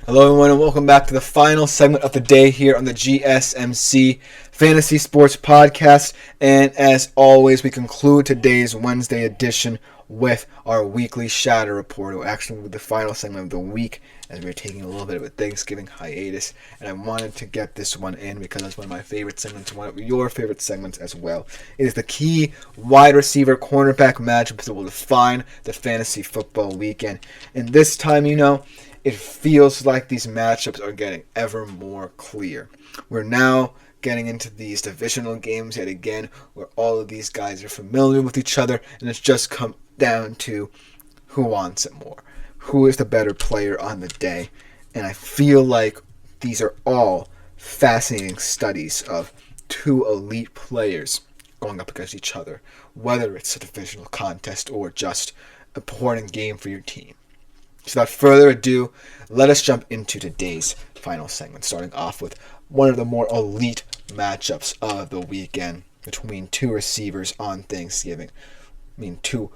Hello everyone and welcome back to the final segment of the day here on the GSMC Fantasy Sports Podcast. And as always, we conclude today's Wednesday edition with our weekly Shadow Report, or actually with the final segment of the week, as we're taking a little bit of a Thanksgiving hiatus. And I wanted to get this one in because it's one of my favorite segments, one of your favorite segments as well. It is the key wide receiver cornerback matchups that will define the fantasy football weekend. And this time, it feels like these matchups are getting ever more clear. We're now getting into these divisional games yet again, where all of these guys are familiar with each other, and it's just come down to who wants it more, who is the better player on the day. And I feel like these are all fascinating studies of two elite players going up against each other, whether it's a divisional contest or just an important game for your team. So without further ado, let us jump into today's final segment, starting off with one of the more elite matchups of the weekend between two receivers on Thanksgiving. Two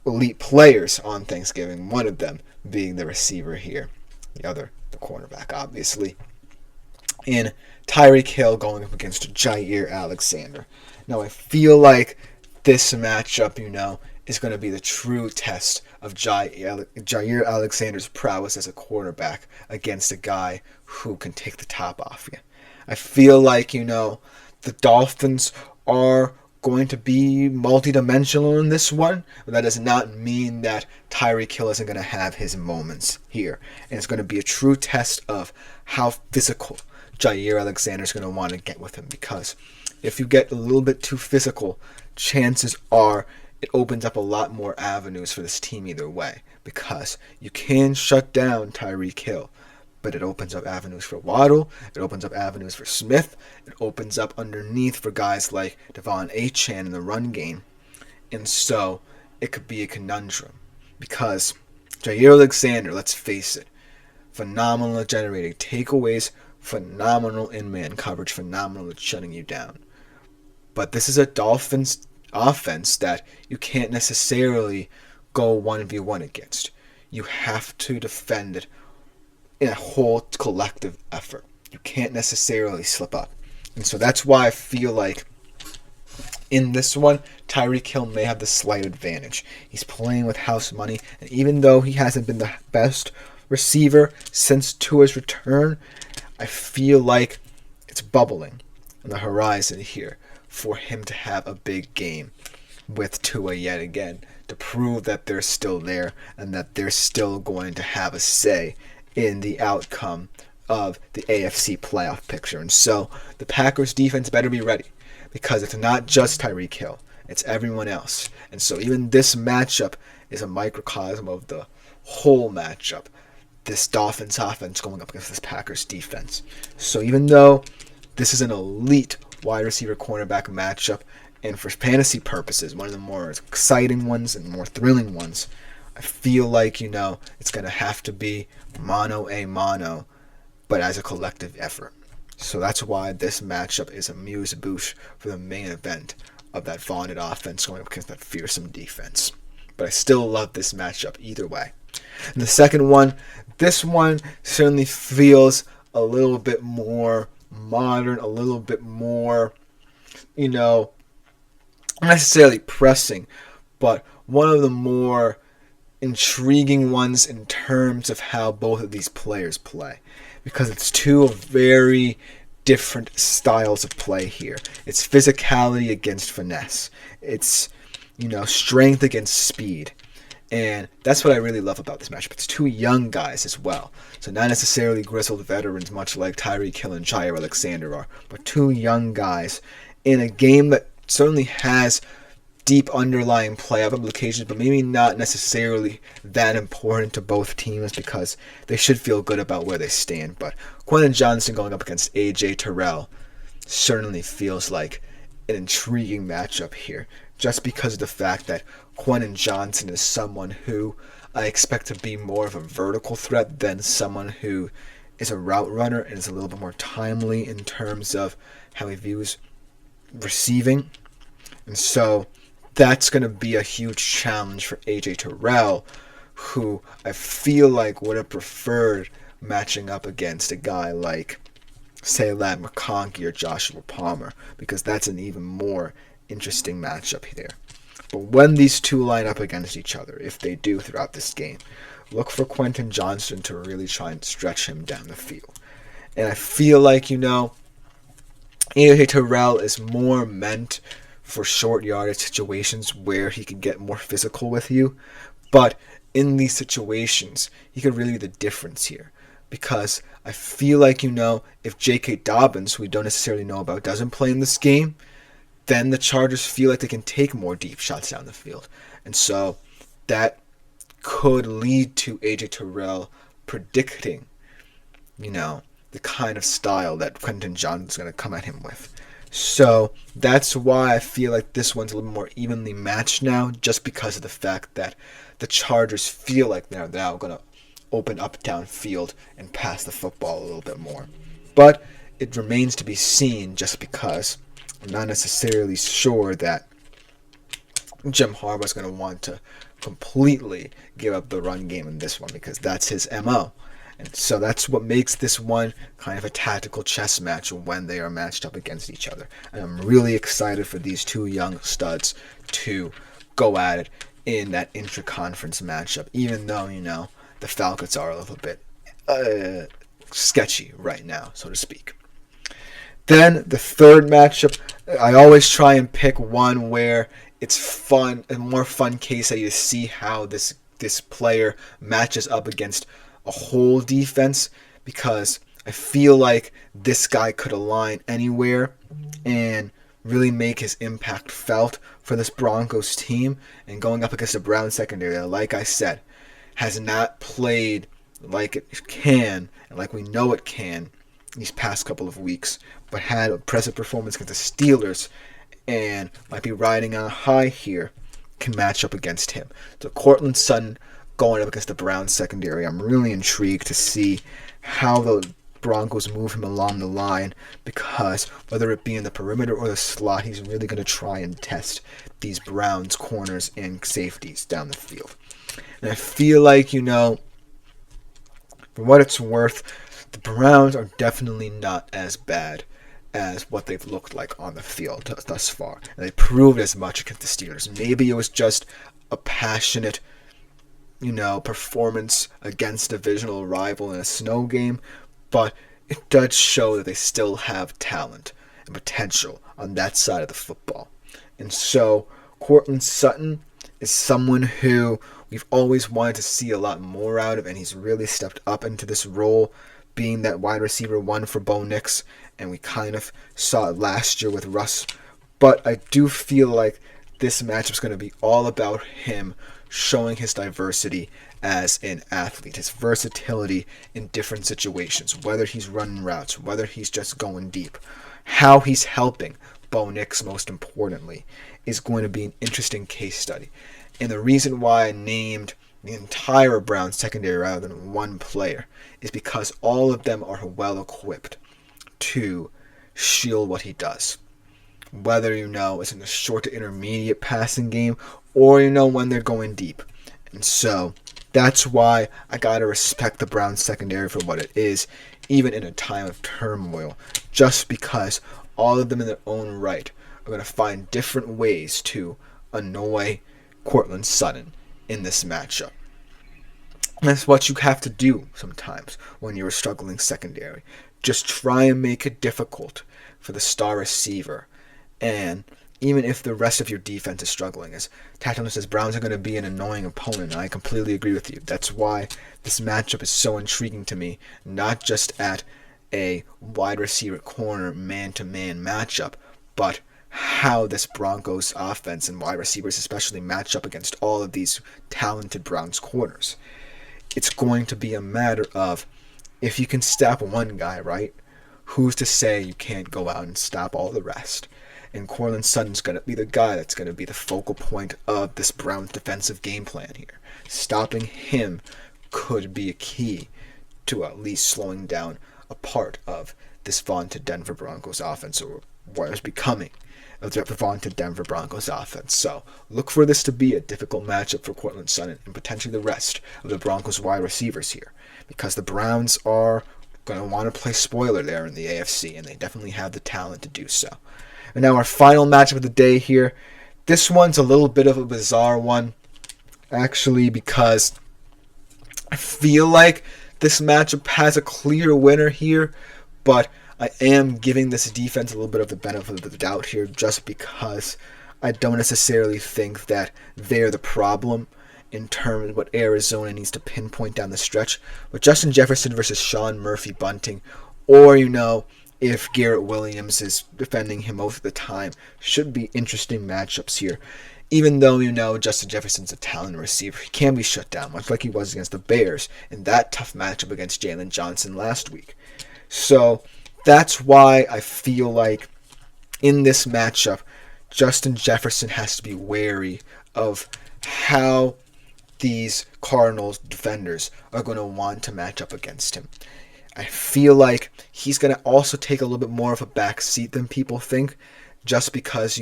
elite players on Thanksgiving, one of them being the receiver here, the other the cornerback, obviously. In Tyreek Hill going up against Jair Alexander. Now I feel like this matchup, is going to be the true test of Jair Alexander's prowess as a quarterback against a guy who can take the top off you. I feel like, the Dolphins are going to be multidimensional in this one, but that does not mean that Tyreek Hill isn't going to have his moments here. And it's going to be a true test of how physical Jair Alexander is going to want to get with him, because if you get a little bit too physical, chances are it opens up a lot more avenues for this team either way, because you can shut down Tyreek Hill, but it opens up avenues for Waddle, it opens up avenues for Smith, it opens up underneath for guys like Devon Achane in the run game. And so it could be a conundrum, because Jair Alexander, let's face it, phenomenal at generating takeaways, phenomenal in-man coverage, phenomenal at shutting you down. But this is a Dolphins offense that you can't necessarily go 1v1 against. You have to defend it in a whole collective effort. You can't necessarily slip up. And so that's why I feel like in this one, Tyreek Hill may have the slight advantage. He's playing with house money, and even though he hasn't been the best receiver since Tua's return, I feel like it's bubbling on the horizon here for him to have a big game with Tua yet again, to prove that they're still there and that they're still going to have a say in the outcome of the AFC playoff picture. And so the Packers defense better be ready, because it's not just Tyreek Hill, it's everyone else. And so even this matchup is a microcosm of the whole matchup, this Dolphins offense going up against this Packers defense. So even though this is an elite wide receiver cornerback matchup, and for fantasy purposes, one of the more exciting ones and more thrilling ones, I feel like, it's going to have to be mano a mano, but as a collective effort. So that's why this matchup is a amuse-bouche for the main event of that vaunted offense going up against that fearsome defense. But I still love this matchup either way. And the second one, this one certainly feels a little bit more modern, a little bit more, not necessarily pressing, but one of the more intriguing ones in terms of how both of these players play, because it's two very different styles of play here. It's physicality against finesse. It's, strength against speed. And that's what I really love about this matchup. It's two young guys as well. So not necessarily grizzled veterans, much like Tyreek Hill and Jair Alexander are, but two young guys in a game that certainly has deep underlying playoff implications, but maybe not necessarily that important to both teams, because they should feel good about where they stand. But Quentin Johnson going up against A.J. Terrell certainly feels like an intriguing matchup here, just because of the fact that Quentin Johnson is someone who I expect to be more of a vertical threat than someone who is a route runner and is a little bit more timely in terms of how he views receiving. And so that's going to be a huge challenge for A.J. Terrell, who I feel like would have preferred matching up against a guy like, say, Ladd McConkey or Joshua Palmer, because that's an even more interesting matchup here. But when these two line up against each other, if they do throughout this game, look for Quentin Johnston to really try and stretch him down the field. And I feel like, AJ Terrell is more meant for short yardage situations where he can get more physical with you. But in these situations, he could really be the difference here. Because I feel like, if J.K. Dobbins, who we don't necessarily know about, doesn't play in this game, then the Chargers feel like they can take more deep shots down the field. And so that could lead to AJ Terrell predicting, the kind of style that Quentin Johnston's going to come at him with. So that's why I feel like this one's a little more evenly matched now, just because of the fact that the Chargers feel like they're now going to open up downfield and pass the football a little bit more. But it remains to be seen, just because I'm not necessarily sure that Jim Harbaugh's going to want to completely give up the run game in this one, because that's his MO. And so that's what makes this one kind of a tactical chess match when they are matched up against each other. And I'm really excited for these two young studs to go at it in that intra-conference matchup, even though, the Falcons are a little bit sketchy right now, so to speak. Then the third matchup, I always try and pick one where it's fun, a more fun case study to see how this player matches up against a whole defense, because I feel like this guy could align anywhere and really make his impact felt for this Broncos team. And going up against the Browns secondary, like I said, has not played like it can and like we know it can these past couple of weeks, but had a impressive performance against the Steelers and might be riding on a high here, can match up against him. So Cortland Sutton going up against the Browns secondary, I'm really intrigued to see how the Broncos move him along the line, because whether it be in the perimeter or the slot, he's really going to try and test these Browns corners and safeties down the field. And I feel like, for what it's worth, the Browns are definitely not as bad as what they've looked like on the field thus far. And they proved as much against the Steelers. Maybe it was just a passionate, performance against a divisional rival in a snow game, but it does show that they still have talent and potential on that side of the football. And so Cortland Sutton is someone who we've always wanted to see a lot more out of, and he's really stepped up into this role, being that wide receiver one for Bo Nix, and we kind of saw it last year with Russ. But I do feel like this matchup is going to be all about him showing his diversity as an athlete, his versatility in different situations, whether he's running routes, whether he's just going deep, how he's helping Bo Nix, most importantly, is going to be an interesting case study. And the reason why I named the entire Browns secondary rather than one player is because all of them are well equipped to shield what he does. Whether it's in the short to intermediate passing game, or when they're going deep. And so that's why I gotta respect the Browns secondary for what it is, even in a time of turmoil, just because all of them in their own right are going to find different ways to annoy Cortland Sutton in this matchup. And that's what you have to do sometimes when you're a struggling secondary. Just try and make it difficult for the star receiver. And even if the rest of your defense is struggling, as Tactile says, Browns are going to be an annoying opponent, and I completely agree with you. That's why this matchup is so intriguing to me, not just at a wide receiver corner man-to-man matchup, but how this Broncos offense and wide receivers especially match up against all of these talented Browns corners. It's going to be a matter of, if you can stop one guy, right, who's to say you can't go out and stop all the rest? And Cortland Sutton's going to be the guy that's going to be the focal point of this Browns defensive game plan here. Stopping him could be a key to at least slowing down a part of this vaunted Denver Broncos offense, or what is becoming of the vaunted Denver Broncos offense. So look for this to be a difficult matchup for Courtland Sutton and potentially the rest of the Broncos wide receivers here, because the Browns are going to want to play spoiler there in the AFC, and they definitely have the talent to do so. And now our final matchup of the day here. This one's a little bit of a bizarre one, actually, because I feel like this matchup has a clear winner here, but I am giving this defense a little bit of the benefit of the doubt here just because I don't necessarily think that they're the problem in terms of what Arizona needs to pinpoint down the stretch. But Justin Jefferson versus Sean Murphy Bunting, or, if Garrett Williams is defending him most of the time, should be interesting matchups here. Even though, Justin Jefferson's a talented receiver, he can be shut down, much like he was against the Bears in that tough matchup against Jalen Johnson last week. So that's why I feel like in this matchup, Justin Jefferson has to be wary of how these Cardinals defenders are going to want to match up against him. I feel like he's going to also take a little bit more of a back seat than people think, just because,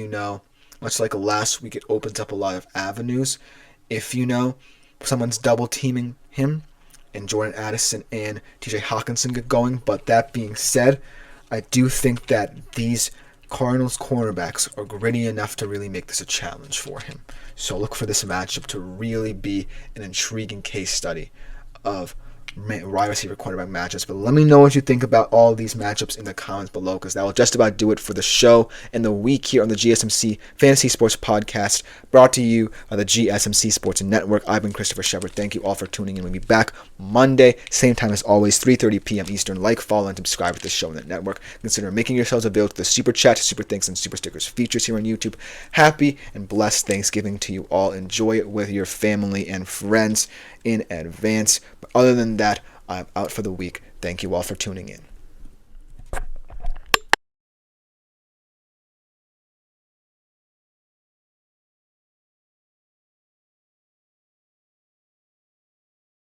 much like last week, it opens up a lot of avenues. If, someone's double teaming him and Jordan Addison and TJ Hawkinson get going. But that being said, I do think that these Cardinals cornerbacks are gritty enough to really make this a challenge for him. So look for this matchup to really be an intriguing case study of wide receiver quarterback matchups. But let me know what you think about all these matchups in the comments below, because that will just about do it for the show and the week here on the GSMC Fantasy Sports Podcast, brought to you by the GSMC Sports Network. I've been Christopher Shepard. Thank you all for tuning in. We'll be back Monday, same time as always, 3:30 p.m. Eastern. Like, follow, and subscribe to the show on the network. Consider making yourselves available to the Super Chat, Super Thanks, and Super Stickers features here on YouTube. Happy and blessed Thanksgiving to you all. Enjoy it with your family and friends in advance. But other than that, I'm out for the week. Thank you all for tuning in.